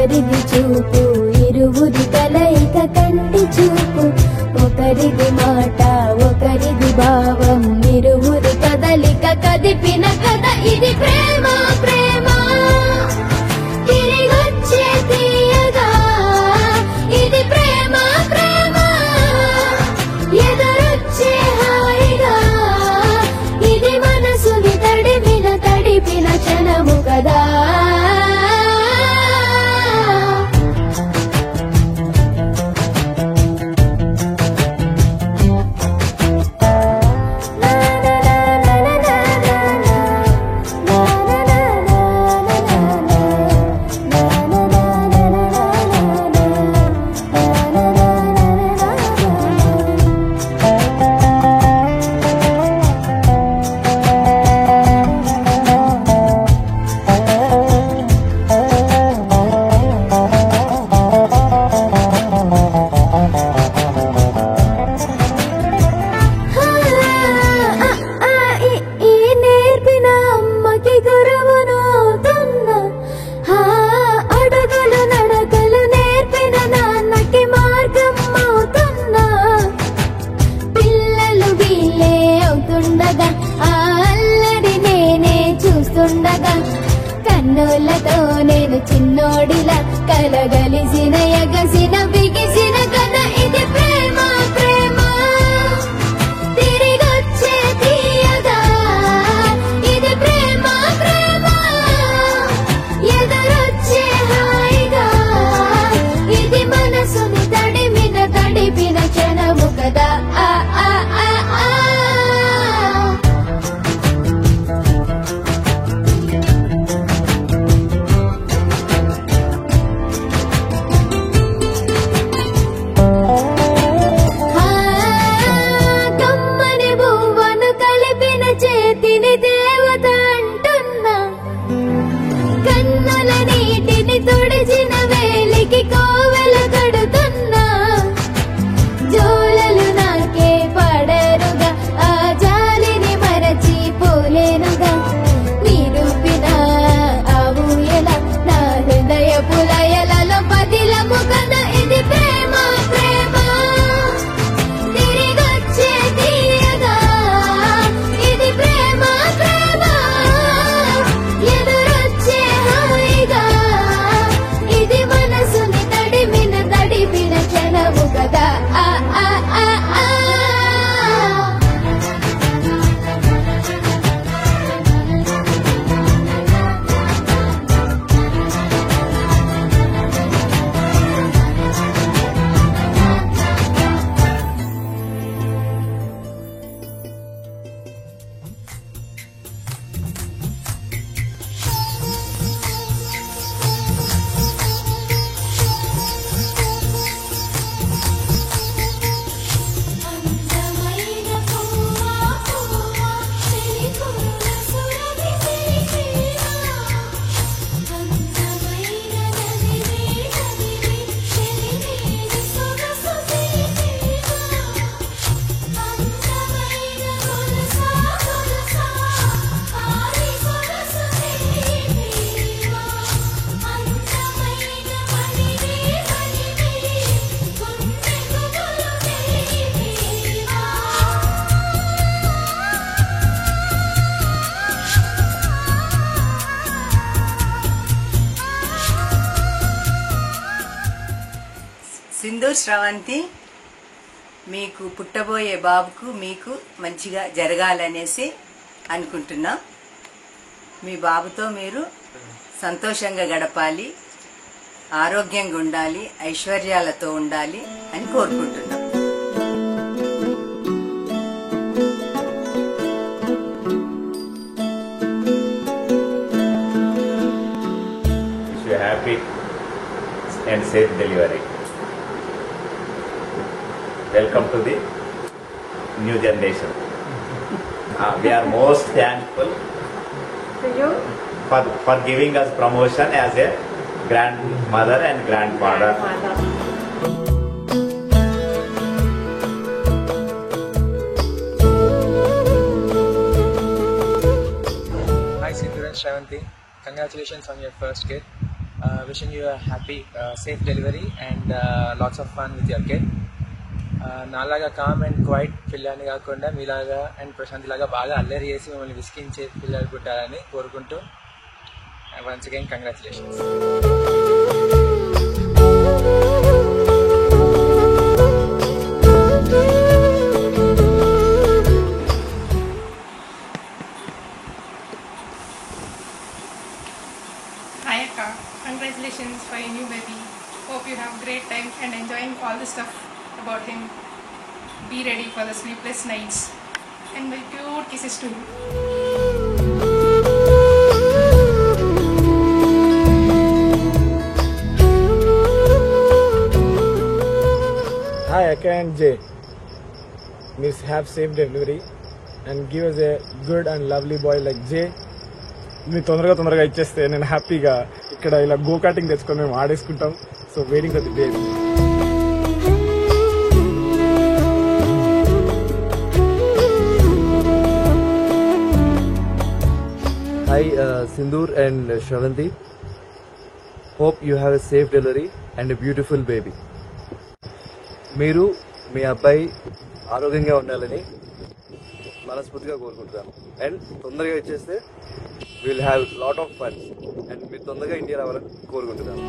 ఒకరిది చూపు ఇరువురి కలయిక కంటి చూపు ఒకరిది మాట ఒకరిది భావం ఇరువురి కదలిక కదిపిన కథ ఇది ప్రేమ ప్రేమ తిరిగొచ్చే తీయగా ఇది ప్రేమ ప్రేమ ఎదురొచ్చే హాయిగా ఇది మనసుని తడిపిన క్షణము కదా కన్నులతో నేను చిన్నోడిలా కలగలిసిన ఎగసిన బిగిసిన కథ ఇది ప్రేమ ప్రేమ తిరిగొచ్చే తీయగా ఇది ప్రేమ ప్రేమ ఎదురొచ్చే హాయిగా ఇది మనసుని తడిపిన క్షణము కదా ఆ ఆ ఆ ఆ తుడిచిన వేలికి కోవెల కడుతున్నా జోలలు నాకే పడరుగా ఆ జాలిని మరచి పోలేనుగా నిరూపిన ఆ ఊయల నా హృదయ పులయలలో పదిలము కదా ఇది ప్రేమ ప్రేమ తిరిగొచ్చే తీయగా ఇది ప్రేమ ప్రేమ ఎదురొచ్చే హాయిగా ఇది మనసుని తడిపిన క్షణము కదా ఆ ఆ ఆ ఆ సింధూర్ శ్రవంతి మీకు పుట్టబోయే బాబుకు మీకు మంచిగా జరగాలనేసి అనుకుంటున్నా మీ బాబుతో మీరు సంతోషంగా గడపాలి ఆరోగ్యంగా ఉండాలి ఐశ్వర్యాలతో ఉండాలి అని కోరుకుంటున్నా happy and safe delivery. Welcome to the new generation. We are most thankful to you for giving us promotion as a grandmother and grandfather. Hi Sindhu and Shravanti, congratulations on your first kid. wishing you a happy, safe delivery and lots of fun with your kid. నాలాగా com and quiet పిల్లని కాకుండా మీలాగా and Prashanth లాగా బాగా అల్లరి చేసి మిమ్మల్ని విసికించే పిల్లలు పుట్టాలని కోరుకుంటూ once again congratulations. Hi Akka, congratulations for your new baby. Hope you have great time and enjoying all the stuff about him. Be ready for the sleepless nights and my cute kisses to him. Hi Akka and Jay. Miss have safe delivery and give us a good and lovely boy like Jay. మీరు తొందరగా ఇచ్చేస్తే నేను హ్యాపీగా ఇక్కడ ఇలా go karting తెచ్చుకొని మేము ఆడేసుకుంటాం. So waiting for the day. Hi Sindoor and Shravanti. Hope you have a safe delivery and a beautiful baby. మీరు మీ అబ్బాయి ఆరోగ్యంగా ఉండాలని మనస్ఫూర్తిగా కోరుకుంటున్నాను. అండ్ తొందరగా ఇచ్చేస్తే will have lot of fun and మీరు తొందరగా ఇండియా రావాలని కోరుకుంటున్నాను.